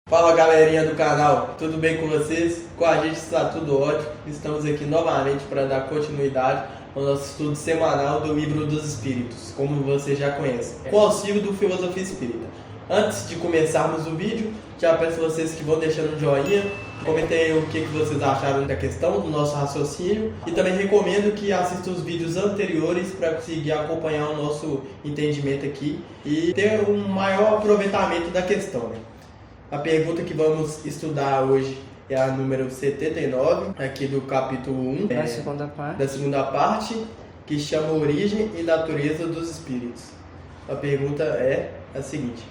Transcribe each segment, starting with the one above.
Fala galerinha do canal, tudo bem com vocês? Com a gente está tudo ótimo. Estamos aqui novamente para dar continuidade ao nosso estudo semanal do Livro dos Espíritos, como vocês já conhecem, com o auxílio do Filosofia Espírita. Antes de começarmos o vídeo, já peço a vocês que vão deixando um joinha, comentem o que vocês acharam da questão, do nosso raciocínio, e também recomendo que assistam os vídeos anteriores para conseguir acompanhar o nosso entendimento aqui e ter um maior aproveitamento da questão, né? A pergunta que vamos estudar hoje é a número 79, aqui do capítulo 1, da segunda parte, que chama Origem e Natureza dos Espíritos. A pergunta é a seguinte: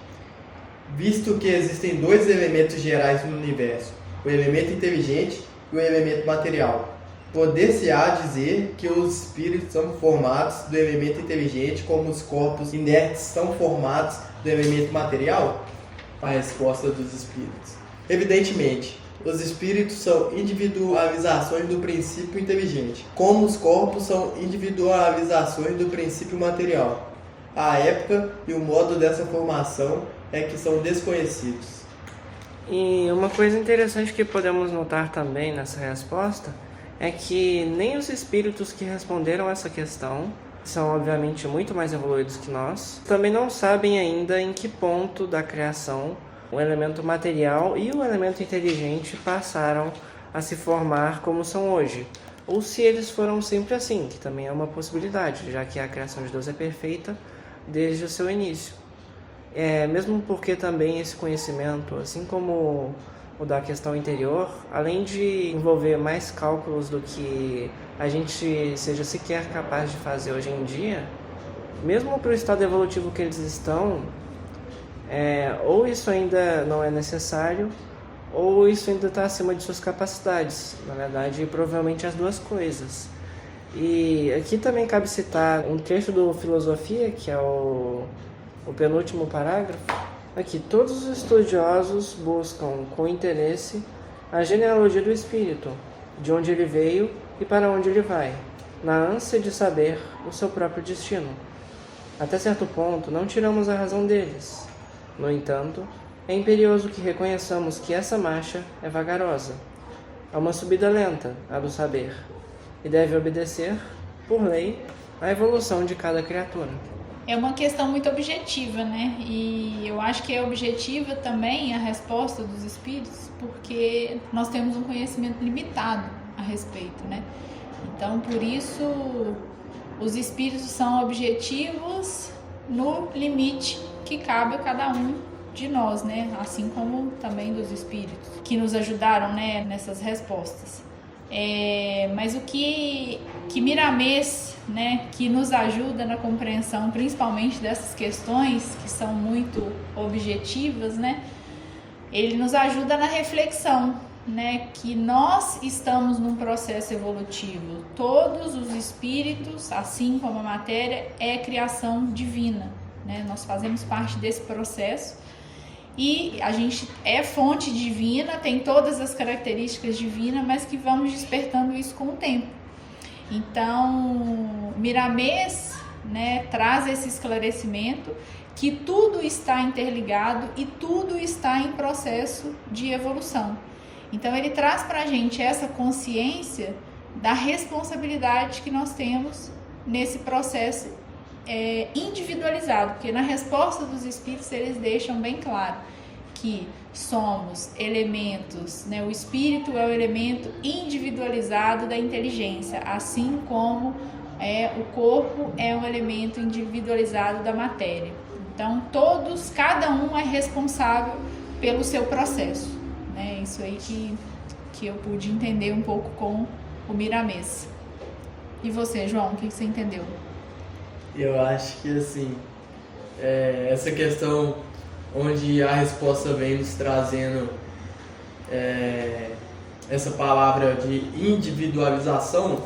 visto que existem dois elementos gerais no universo, o elemento inteligente e o elemento material, poder-se-á dizer que os espíritos são formados do elemento inteligente como os corpos inertes são formados do elemento material? A resposta dos espíritos: evidentemente, os espíritos são individualizações do princípio inteligente, como os corpos são individualizações do princípio material. A época e o modo dessa formação é que são desconhecidos. E uma coisa interessante que podemos notar também nessa resposta é que nem os espíritos que responderam essa questão são obviamente muito mais evoluídos que nós, também não sabem ainda em que ponto da criação o elemento material e o elemento inteligente passaram a se formar como são hoje, ou se eles foram sempre assim, que também é uma possibilidade, já que a criação de Deus é perfeita desde o seu início. Mesmo porque também esse conhecimento, assim como o da questão interior, além de envolver mais cálculos do que a gente seja sequer capaz de fazer hoje em dia, mesmo para o estado evolutivo que eles estão, ou isso ainda não é necessário, ou isso ainda está acima de suas capacidades. Na verdade, provavelmente as duas coisas. E aqui também cabe citar um trecho do Filosofia, que é o penúltimo parágrafo. Aqui, todos os estudiosos buscam com interesse a genealogia do espírito, de onde ele veio e para onde ele vai, na ânsia de saber o seu próprio destino. Até certo ponto, não tiramos a razão deles. No entanto, é imperioso que reconheçamos que essa marcha é vagarosa. É uma subida lenta, a do saber, e deve obedecer, por lei, à evolução de cada criatura. É uma questão muito objetiva, né? E eu acho que é objetiva também a resposta dos espíritos, porque nós temos um conhecimento limitado a respeito, né? Então, por isso, os espíritos são objetivos no limite que cabe a cada um de nós, né? Assim como também dos espíritos que nos ajudaram, né, nessas respostas. Mas o que Miramês, né, que nos ajuda na compreensão principalmente dessas questões que são muito objetivas, né, ele nos ajuda na reflexão, né, que nós estamos num processo evolutivo. Todos os espíritos, assim como a matéria, é criação divina, né? Nós fazemos parte desse processo. E a gente é fonte divina, tem todas as características divinas, mas que vamos despertando isso com o tempo. Então, Miramês, né, traz esse esclarecimento que tudo está interligado e tudo está em processo de evolução. Então, ele traz para a gente essa consciência da responsabilidade que nós temos nesse processo individualizado, porque na resposta dos espíritos eles deixam bem claro que somos elementos, né? O espírito é o elemento individualizado da inteligência, assim como o corpo é um elemento individualizado da matéria. Então cada um é responsável pelo seu processo, né? Isso aí que eu pude entender um pouco com o Miramês. E você, João, o que você entendeu? Eu acho que assim, essa questão onde a resposta vem nos trazendo essa palavra de individualização,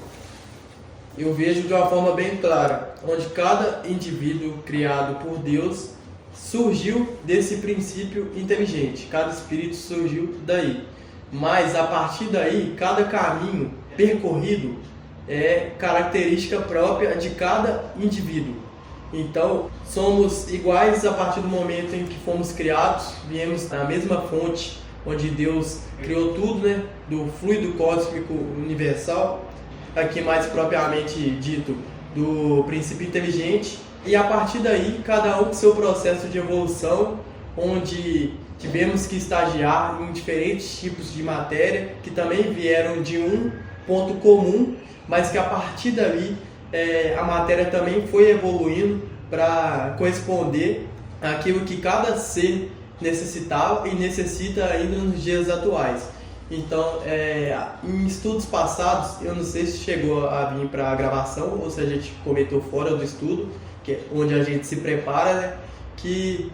eu vejo de uma forma bem clara, onde cada indivíduo criado por Deus surgiu desse princípio inteligente, cada espírito surgiu daí, mas a partir daí, cada caminho percorrido é característica própria de cada indivíduo. Então, somos iguais a partir do momento em que fomos criados, viemos da mesma fonte onde Deus criou tudo, né? Do fluido cósmico universal, aqui mais propriamente dito, do princípio inteligente. E a partir daí, cada um com seu processo de evolução, onde tivemos que estagiar em diferentes tipos de matéria, que também vieram de um ponto comum, mas que a partir dali a matéria também foi evoluindo para corresponder àquilo que cada ser necessitava e necessita ainda nos dias atuais. Então, em estudos passados, eu não sei se chegou a vir para a gravação ou se a gente comentou fora do estudo, que é onde a gente se prepara, né? Que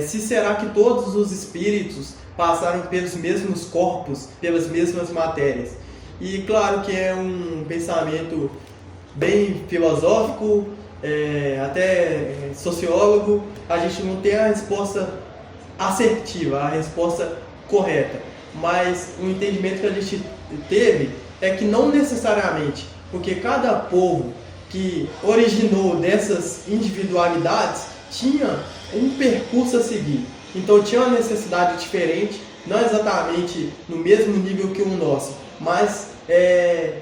se será que todos os espíritos passaram pelos mesmos corpos, pelas mesmas matérias? E claro que é um pensamento bem filosófico, até sociólogo, a gente não tem a resposta assertiva, a resposta correta, mas o entendimento que a gente teve é que não necessariamente, porque cada povo que originou dessas individualidades tinha um percurso a seguir, então tinha uma necessidade diferente, não exatamente no mesmo nível que o nosso, mas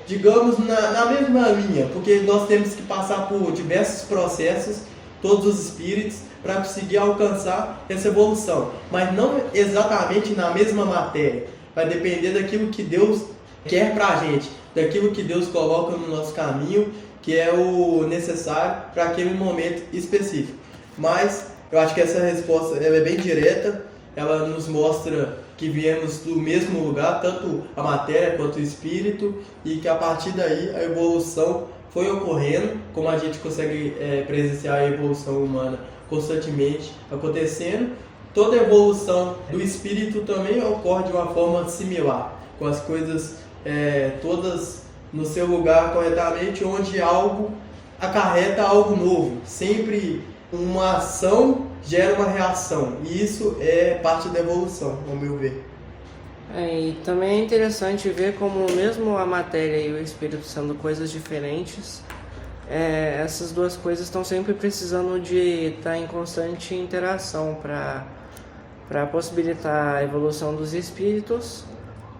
digamos na mesma linha, porque nós temos que passar por diversos processos, todos os espíritos, para conseguir alcançar essa evolução, mas não exatamente na mesma matéria, vai depender daquilo que Deus quer para a gente, daquilo que Deus coloca no nosso caminho, que é o necessário para aquele momento específico. Mas eu acho que essa resposta ela é bem direta, ela nos mostra que viemos do mesmo lugar, tanto a matéria quanto o espírito, e que a partir daí a evolução foi ocorrendo, como a gente consegue presenciar a evolução humana constantemente acontecendo. Toda a evolução do espírito também ocorre de uma forma similar, com as coisas todas no seu lugar corretamente, onde algo acarreta algo novo, sempre uma ação gera uma reação, e isso é parte da evolução, ao meu ver. E também é interessante ver como mesmo a matéria e o espírito sendo coisas diferentes, essas duas coisas estão sempre precisando de estar em constante interação para possibilitar a evolução dos espíritos,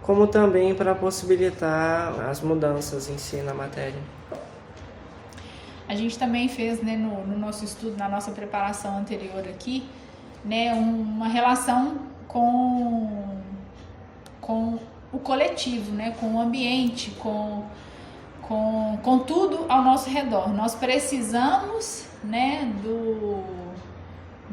como também para possibilitar as mudanças em si na matéria. A gente também fez, né, no nosso estudo, na nossa preparação anterior aqui, né, uma relação com o coletivo, né, com o ambiente, com tudo ao nosso redor. Nós precisamos, né,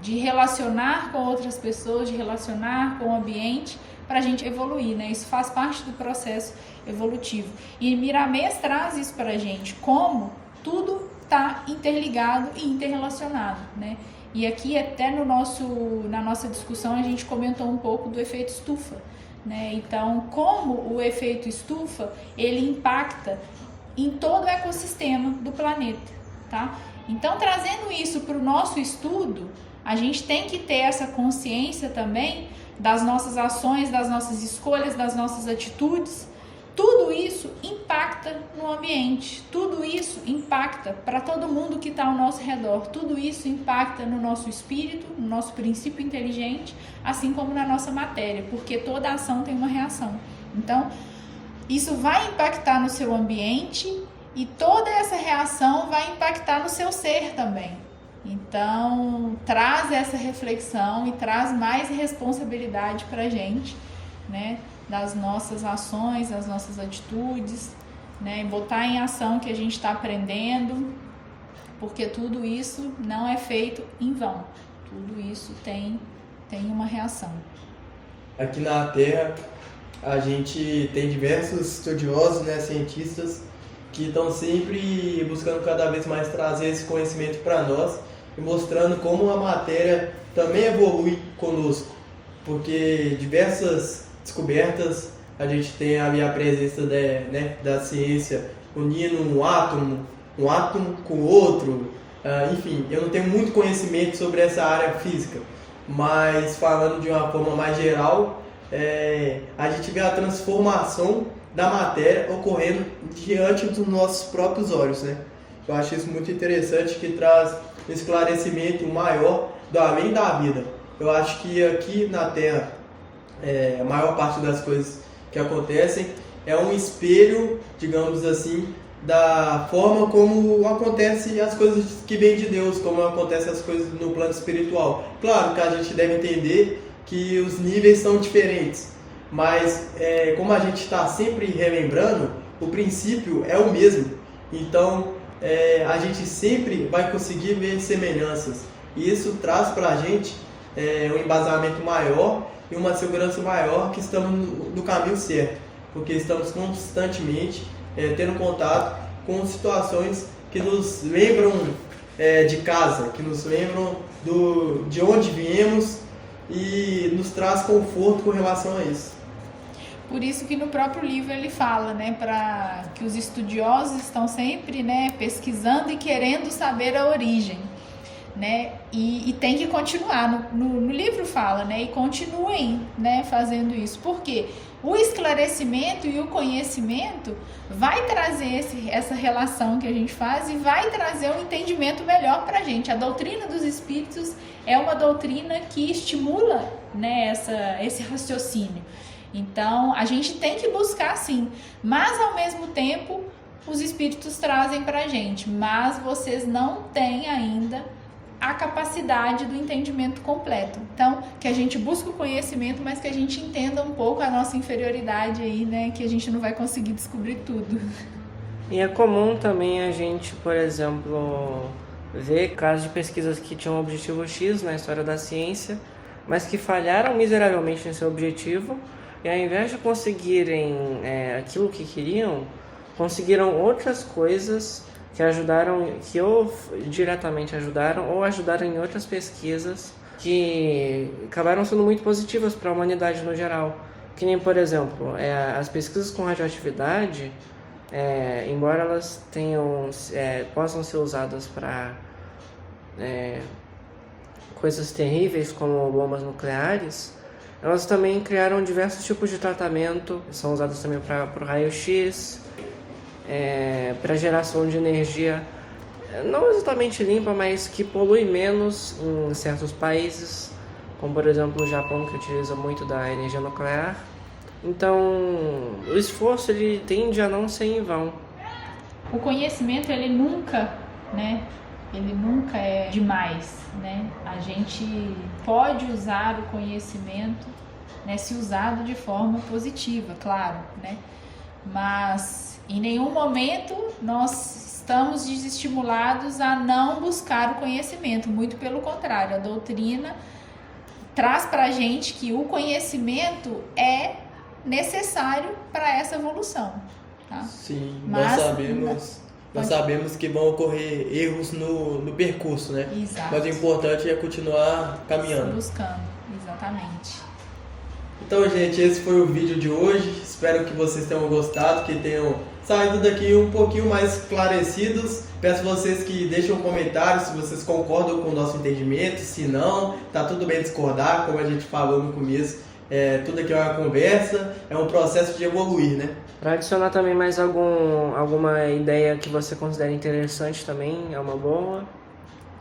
de relacionar com outras pessoas, de relacionar com o ambiente para a gente evoluir, né? Isso faz parte do processo evolutivo. E Miramês traz isso para a gente, como tudo está interligado e interrelacionado, né? E aqui até na nossa discussão a gente comentou um pouco do efeito estufa, né? Então, como o efeito estufa, ele impacta em todo o ecossistema do planeta, tá? Então, trazendo isso para o nosso estudo, a gente tem que ter essa consciência também das nossas ações, das nossas escolhas, das nossas atitudes. Tudo isso impacta no ambiente, tudo isso impacta para todo mundo que está ao nosso redor, tudo isso impacta no nosso espírito, no nosso princípio inteligente, assim como na nossa matéria, porque toda ação tem uma reação. Então, isso vai impactar no seu ambiente e toda essa reação vai impactar no seu ser também. Então, traz essa reflexão e traz mais responsabilidade para a gente, né? Das nossas ações, das nossas atitudes, né? Botar em ação o que a gente está aprendendo, porque tudo isso não é feito em vão. Tudo isso tem uma reação. Aqui na Terra, a gente tem diversos estudiosos, né, cientistas, que estão sempre buscando cada vez mais trazer esse conhecimento para nós e mostrando como a matéria também evolui conosco, porque diversas descobertas a gente tem ali a presença da ciência unindo um átomo com o outro, enfim, eu não tenho muito conhecimento sobre essa área física, mas falando de uma forma mais geral, a gente vê a transformação da matéria ocorrendo diante dos nossos próprios olhos, né? Eu acho isso muito interessante, que traz um esclarecimento maior do além da vida. Eu acho que aqui na Terra, a maior parte das coisas que acontecem é um espelho, digamos assim, da forma como acontecem as coisas que vêm de Deus, como acontecem as coisas no plano espiritual. Claro que a gente deve entender que os níveis são diferentes, mas como a gente está sempre relembrando, o princípio é o mesmo. Então a gente sempre vai conseguir ver semelhanças, e isso traz para a gente um embasamento maior e uma segurança maior que estamos no caminho certo, porque estamos constantemente tendo contato com situações que nos lembram de casa, que nos lembram de onde viemos e nos traz conforto com relação a isso. Por isso que no próprio livro ele fala, né, para que os estudiosos estão sempre, né, pesquisando e querendo saber a origem, né, e tem que continuar. No livro fala, né, e continuem, né, fazendo isso, porque o esclarecimento e o conhecimento vai trazer essa relação que a gente faz e vai trazer um entendimento melhor para a gente. A doutrina dos espíritos é uma doutrina que estimula, né, esse raciocínio. Então, a gente tem que buscar sim, mas ao mesmo tempo os espíritos trazem para a gente, mas vocês não têm ainda a capacidade do entendimento completo. Então, que a gente busque o conhecimento, mas que a gente entenda um pouco a nossa inferioridade aí, né, que a gente não vai conseguir descobrir tudo. E é comum também a gente, por exemplo, ver casos de pesquisas que tinham um objetivo X na história da ciência, mas que falharam miseravelmente em seu objetivo, e ao invés de conseguirem aquilo que queriam, conseguiram outras coisas que ajudaram, que ou diretamente ajudaram, ou ajudaram em outras pesquisas que acabaram sendo muito positivas para a humanidade no geral. Que nem, por exemplo, as pesquisas com radioatividade, embora elas possam ser usadas para coisas terríveis como bombas nucleares, elas também criaram diversos tipos de tratamento, são usadas também para o raio-x, para geração de energia, não exatamente limpa, mas que polui menos em certos países, como por exemplo o Japão, que utiliza muito da energia nuclear. Então, o esforço ele tende a não ser em vão. O conhecimento ele nunca é demais, né? A gente pode usar o conhecimento, né, se usado de forma positiva, claro, né? Mas em nenhum momento nós estamos desestimulados a não buscar o conhecimento, muito pelo contrário, a doutrina traz para a gente que o conhecimento é necessário para essa evolução, tá? Sim, Mas nós sabemos que vão ocorrer erros no percurso, né? Exato. Mas o importante é continuar caminhando. Buscando, exatamente. Então, gente, esse foi o vídeo de hoje. Espero que vocês tenham gostado, que tenham saído daqui um pouquinho mais esclarecidos. Peço vocês que deixem um comentário se vocês concordam com o nosso entendimento, se não, tá tudo bem discordar, como a gente falou no começo. Tudo aqui é uma conversa, é um processo de evoluir, né? Para adicionar também mais alguma ideia que você considere interessante também, é uma boa.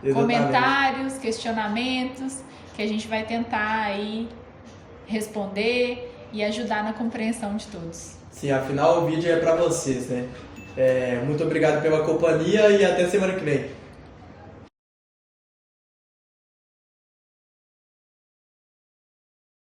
Exatamente. Comentários, questionamentos, que a gente vai tentar aí responder e ajudar na compreensão de todos. Sim, afinal o vídeo é para vocês, né? Muito obrigado pela companhia e até semana que vem.